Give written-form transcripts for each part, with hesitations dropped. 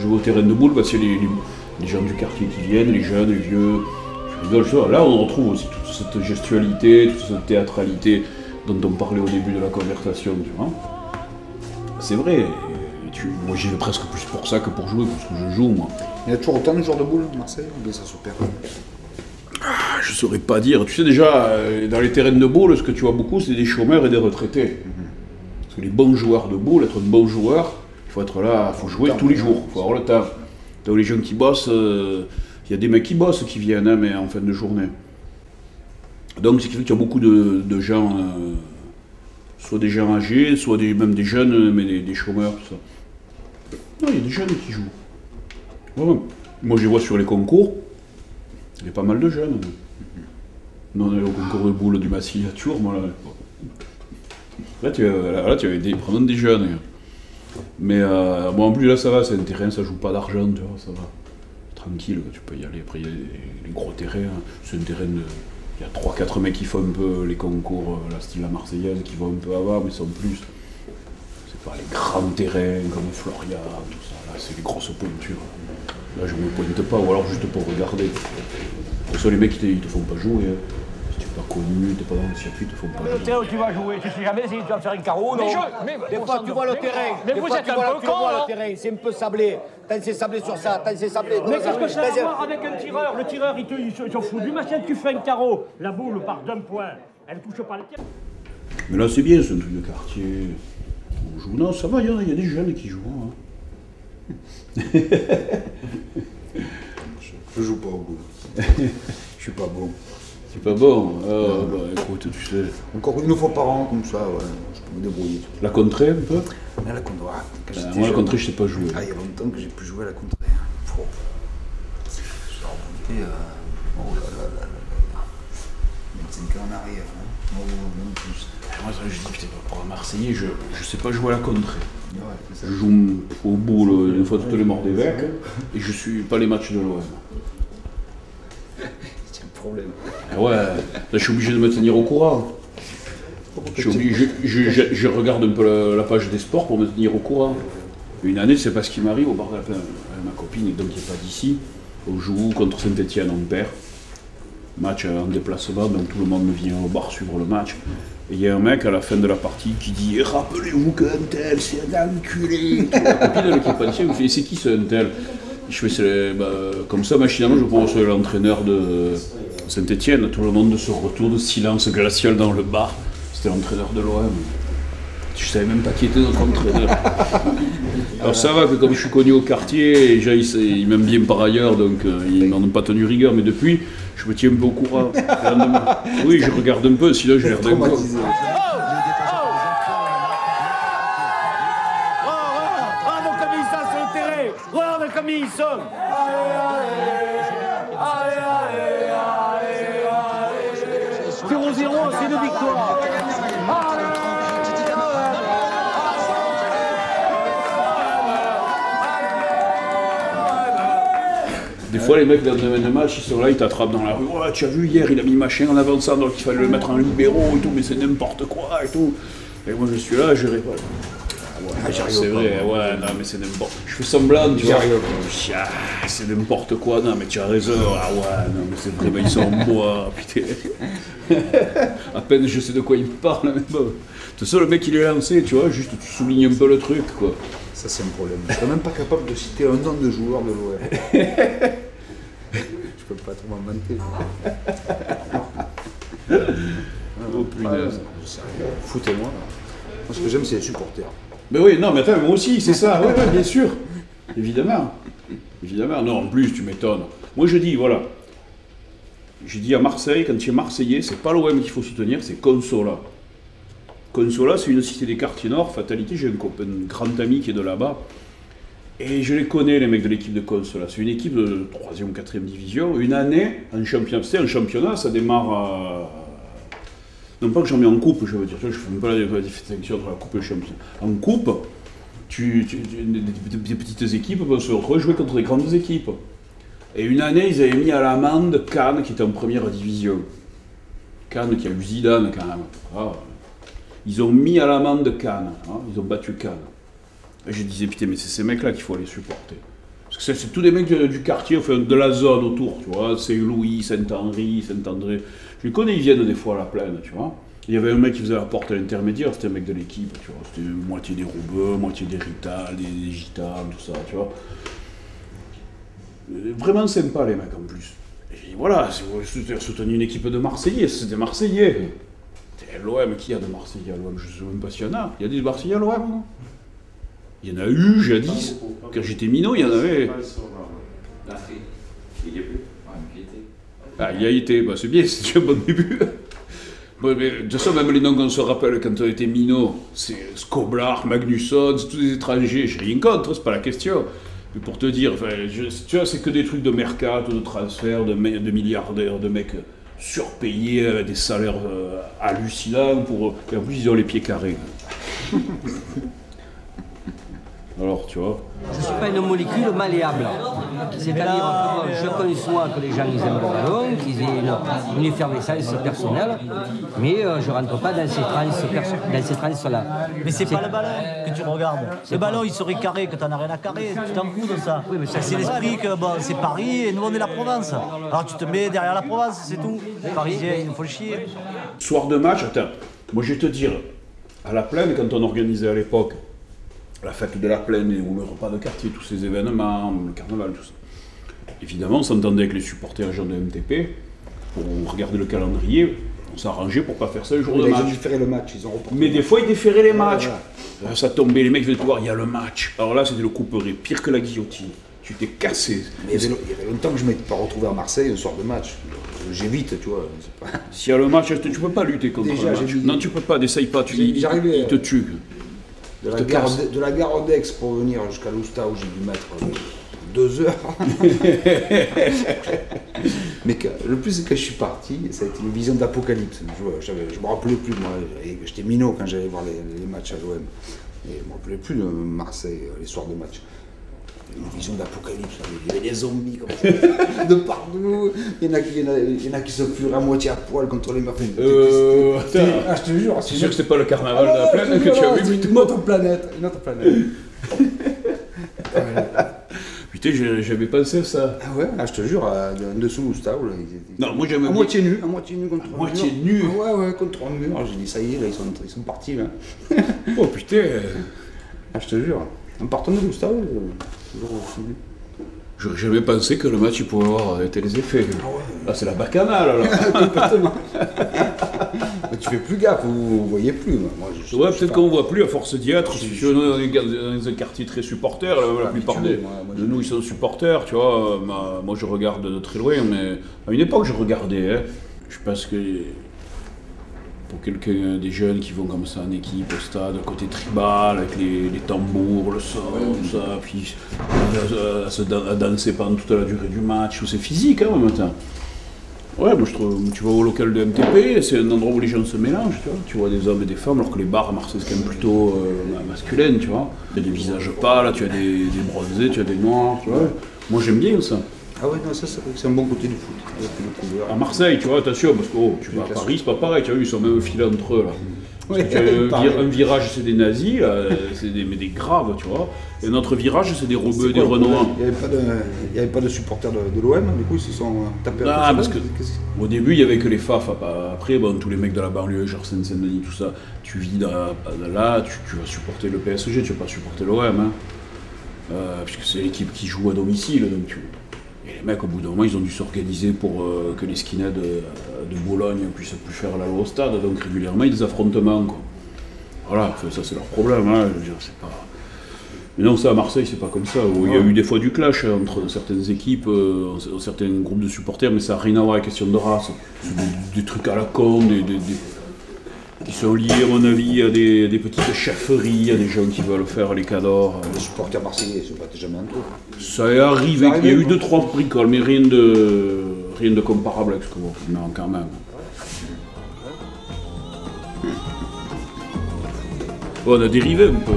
je vais au terrain de boule, bah, c'est les gens du quartier qui viennent, les jeunes, les vieux. Je rigole, ça. Là, on retrouve aussi toute cette gestualité, toute cette théâtralité dont on parlait au début de la conversation, tu vois. C'est vrai. Moi, j'y vais presque plus pour ça que pour jouer, parce que je joue, moi. Il y a toujours autant de joueurs de boule à Marseille, ou bien ça se perd? Je saurais pas dire. Tu sais déjà, dans les terrains de boule, ce que tu vois beaucoup, c'est des chômeurs et des retraités. Parce que les bons joueurs de boule, être un bon joueur, il faut être là, il faut jouer tous les jours, il faut avoir le temps. Dans les gens qui bossent, il y a des mecs qui bossent qui viennent, hein, mais en fin de journée. Donc c'est qu'il y a beaucoup de gens, soit des gens âgés, soit même des jeunes, mais des chômeurs, tout ça. Non, il y a des jeunes qui jouent. Ouais. Moi je les vois sur les concours, il y a pas mal de jeunes. Non, on est au concours de boule du Massy à Tours, moi là tu avais vraiment des jeunes. Mais bon, en plus là ça va, c'est un terrain, ça joue pas d'argent, tu vois, ça va. Tranquille, tu peux y aller. Après il y a les gros terrains, c'est un terrain de... Il y a 3-4 mecs qui font un peu les concours, la style la Marseillaise, qui vont un peu avoir, mais sans plus. C'est pas les grands terrains comme Floria, tout ça, là c'est les grosses pointures. Là je me pointe pas, ou alors juste pour regarder. Pour ça les mecs ils te font pas jouer. Hein. Si tu n'es pas connu, t'es pas dans le circuit, ils te font pas jouer. Le terrain où tu vas jouer, tu sais jamais si tu vas faire une carreau, non? Des fois tu vois le terrain, mais vous êtes un peu con, le terrain, c'est un peu sablé. T'as c'est sablé sur ça, t'as c'est sablé. Mais qu'est-ce que ça a à voir avec un tireur? Le tireur, il s'en fout du machin, tu fais un carreau. La boule part d'un point, elle touche pas le tir. Mais là c'est bien, c'est un truc de quartier. On joue, non ça va, il y a des jeunes qui jouent. Hein. Je joue pas au boule. Je suis pas bon. C'est pas bon. Bah, écoute, tu sais. Encore une fois par an, comme ça, ouais, je peux me débrouiller. La contrée un peu? Mais la contrée, moi la contrée je sais pas jouer. Ah, il y a longtemps que j'ai pu jouer à la contrée. Hein. Je suis remonté oh là là là là. 25 ans en arrière. Hein. Oh, même plus. Moi je dis putain, pour un Marseillais, je sais pas jouer à la contrée. Ouais, je joue au boule une fois toutes les morts d'évêques et je suis pas les matchs de l'OM. C'est un problème. Ah ouais, là je suis obligé de me tenir au courant. Je regarde un peu la page des sports pour me tenir au courant. Une année, c'est pas ce qui m'arrive au bar de ma copine, donc qui n'est pas d'ici. On joue contre Saint-Etienne, on perd. Match en déplacement, donc tout le monde vient au bar suivre le match. Et il y a un mec à la fin de la partie qui dit « Rappelez-vous qu'un tel, c'est un enculé !» La copine qui est pas d'ici, elle me fait « C'est qui ce un tel ?» Je fais comme ça, machinalement, je pense l'entraîneur de Saint-Etienne. Tout le monde se retourne, silence glacial dans le bar. C'était l'entraîneur de l'OM. Je savais même pas qui était notre entraîneur. Alors ça va que comme je suis connu au quartier, déjà il m'aime bien par ailleurs, donc ils n'en ont pas tenu rigueur, mais depuis, je me tiens un peu au courant. Oui, je regarde un peu, sinon j'ai l'air d'un con. Regarde comme ils sont sur le terrain. Regarde comme ils sont. Allez, 0-0, c'est une victoire. Des fois, les mecs dans le match, ils sont là, ils t'attrapent dans la rue. Ouais, tu as vu hier, il a mis machin en avançant, donc il fallait le mettre en libéraux et tout, mais c'est n'importe quoi et tout. Et moi, je suis là, je réponds. Ah ouais, c'est vrai, ouais, non, mais c'est n'importe quoi. Je fais semblant, tu vois. Ah, c'est n'importe quoi, non, mais tu as raison. Ah ouais, non, mais c'est vrai, mais ils sont en bois, putain. À peine je sais de quoi il parle, mais bon. De toute façon, le mec, il est lancé, tu vois, juste tu soulignes un peu le truc, quoi. Ça, c'est un problème. Je suis même pas capable de citer un nom de joueur de l'OM. Je peux pas trop m'en vanter. Oh punaise. Foutez-moi. Moi, ce que j'aime, c'est les supporters. Mais oui, non, mais attends, moi aussi, c'est ça. Ouais, bien sûr. Évidemment. Évidemment. Non, en plus, tu m'étonnes. Moi, je dis, voilà. J'ai dit à Marseille, quand tu es Marseillais, c'est pas l'OM qu'il faut soutenir, c'est Consola. Consola, c'est une cité des quartiers nord. Fatalité, j'ai un grand ami qui est de là-bas. Et je les connais, les mecs de l'équipe de Consola. C'est une équipe de 3e ou 4e division. Une année, en championnat, c'est un championnat, ça démarre non pas que j'en mets en coupe, je veux dire, je ne fais même pas la distinction entre la coupe et le championnat. En coupe, des petites équipes peuvent se retrouver jouer contre des grandes équipes. Et une année, ils avaient mis à l'amende Cannes, qui était en première division. Cannes, qui a eu Zidane quand même. Ah, ils ont mis à l'amende Cannes, hein, ils ont battu Cannes. Et je disais, putain, mais c'est ces mecs-là qu'il faut aller supporter. Parce que c'est tous des mecs du quartier, enfin de la zone autour, tu vois. C'est Louis, Saint-Henri, Saint-André. Je les connais, ils viennent des fois à la plaine, tu vois. Il y avait un mec qui faisait la porte à l'intermédiaire, c'était un mec de l'équipe, tu vois. C'était moitié des Roubaix, moitié des Rital, des Gitanes, tout ça, tu vois. Vraiment sympa les mecs en plus. Et voilà, si vous soutenez une équipe de Marseillais, c'est des Marseillais. L'OM, qui y a de Marseillais à l'OM? Je ne sais même pas s'il y en a. Il y a des Marseillais à l'OM, non? Il y en a eu, jadis. Quand j'étais minot, il y en avait. Il y est plus. Ah, il y a été, bah, c'est bien, c'est déjà un bon début. Bon, mais, de toute façon, même les noms qu'on se rappelle quand on était minot, c'est Skoblar, Magnusson, c'est tous des étrangers. J'ai rien contre, c'est pas la question. Mais pour te dire, enfin, tu vois, c'est que des trucs de mercato, de transfert, de milliardaires, de mecs surpayés, avec des salaires hallucinants, et en plus ils ont les pieds carrés. Alors, tu vois. Je ne suis pas une molécule malléable. C'est-à-dire que je conçois que les gens ils aiment le ballon, qu'ils aient une effervescence personnelle, mais je ne rentre pas dans ces trans-là. Mais c'est pas le ballon que tu regardes. Le ballon il serait carré, que tu n'en as rien à carrer, tu t'en fous de ça. Oui, c'est l'esprit que bon, c'est Paris et nous on est la Provence. Alors tu te mets derrière la Provence, c'est tout. Les Parisiens, il nous faut le chier. Soir de match, attends, moi je vais te dire, à la Plaine, quand on organisait à l'époque la fête de la Plaine ou le repas de quartier, tous ces événements, le carnaval, tout ça. Évidemment, on s'entendait avec les supporters gens de MTP pour regarder le calendrier. On s'arrangeait pour pas faire ça le jour de match. Ils ont différé le match, ils ont reporté. Mais des fois, ils déféraient les matchs. Là, ça tombait, les mecs venaient te voir, il y a le match. Alors là, c'était le couperet, pire que la guillotine. Tu t'es cassé. Mais il y avait longtemps que je ne m'étais pas retrouvé à Marseille un soir de match. J'évite, tu vois. Pas... S'il y a le match, tu peux pas lutter contre le match. Non, tu peux pas, n'essaye pas. Il te tue. De la gare d'Aix pour venir jusqu'à l'Ousta où j'ai dû mettre 2 heures. Mais le plus c'est que je suis parti, ça a été une vision d'apocalypse. Je me rappelais plus, moi, j'étais minot quand j'allais voir les matchs à l'OM. Et je me rappelais plus de Marseille, les soirs de match. Une vision d'apocalypse, il y avait des zombies comme ça, de partout. Il y en a qui se furent à moitié à poil contre les meufs. Attends, je te jure. C'est sûr que c'est pas le carnaval de la Plaine que tu as vu. C'est une autre planète. Putain, j'avais pensé à ça. Ah ouais, je te jure, en dessous de l'Ousta, non, moi j'aimais à moitié nu contre un moitié nu. Ouais, contre un mur. J'ai dit, ça y est, là, ils sont partis, là. Oh putain. Je te jure, en partant de l'Ousta, j'aurais jamais pensé que le match il pouvait avoir été les effets. Ah ouais. Là, c'est la bacchanale, alors. Complètement. Mais tu fais plus gaffe, vous voyez plus. Moi, ouais, peut-être qu'on ne voit plus à force d'y être. Dans un quartier très supporter, la plupart de nous ils sont supporters, tu vois. Moi je regarde de très loin, mais à une époque je regardais. Hein. Je pense que pour quelqu'un des jeunes qui vont comme ça en équipe au stade, côté tribal, avec les tambours, le son, tout ça, puis à danser pendant toute la durée du match, c'est physique hein, en même temps. Ouais, moi je trouve, tu vas au local de MTP, c'est un endroit où les gens se mélangent, tu vois des hommes et des femmes, alors que les bars à Marseille c'est quand même plutôt masculin, tu vois. Il y a des visages pâles, tu as des bronzés, tu as des noirs, tu vois. Moi j'aime bien ça. Ah ouais, non, ça c'est un bon côté du foot. À Marseille, tu vois, attention, parce que tu vas à Paris, c'est pas pareil, tu vois, ils sont même filés entre eux là. Ouais, un virage c'est des nazis, là, mais des graves, tu vois. Et un autre virage c'est des rebeux, des renois. Il n'y avait pas de supporters de l'OM, du coup ils se sont tapés à parce que au début il n'y avait que les FAF, après bon, tous les mecs de la banlieue, genre Seine-Saint-Denis, tout ça, tu vis là, tu vas supporter le PSG, tu vas pas supporter l'OM, hein. Puisque c'est l'équipe qui joue à domicile, donc Et les mecs, au bout d'un moment, ils ont dû s'organiser pour que les skinheads de Bologne puissent plus faire la loi au stade, donc régulièrement, il y a des affrontements, quoi. Voilà, ça c'est leur problème, hein, je veux dire, c'est pas... Mais non, ça à Marseille, c'est pas comme ça, où il y a eu des fois du clash entre certaines équipes, certains groupes de supporters, mais ça n'a rien à voir avec la question de race. C'est des trucs à la con, qui sont liés, à mon avis, à des petites chefferies, à des gens qui veulent faire les cadors. Les supporters marseillais, ils ne se battent jamais entre eux. Ça est arrivé, il y a eu 2-3 bricoles, mais rien de comparable avec ce qu'on voit. Non, quand même. Bon, on a dérivé un peu.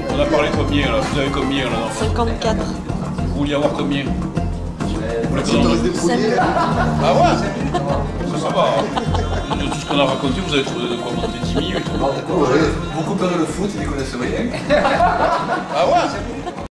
On a parlé combien là? Vous avez combien là? 54. Vous vouliez avoir combien? Vous laissez se débrouiller. Ah ouais ça va. De tout ce qu'on a raconté, vous avez trouvé de quoi monter 10 minutes. Vous coupérez le foot, ils ne connaissent rien. Ah ouais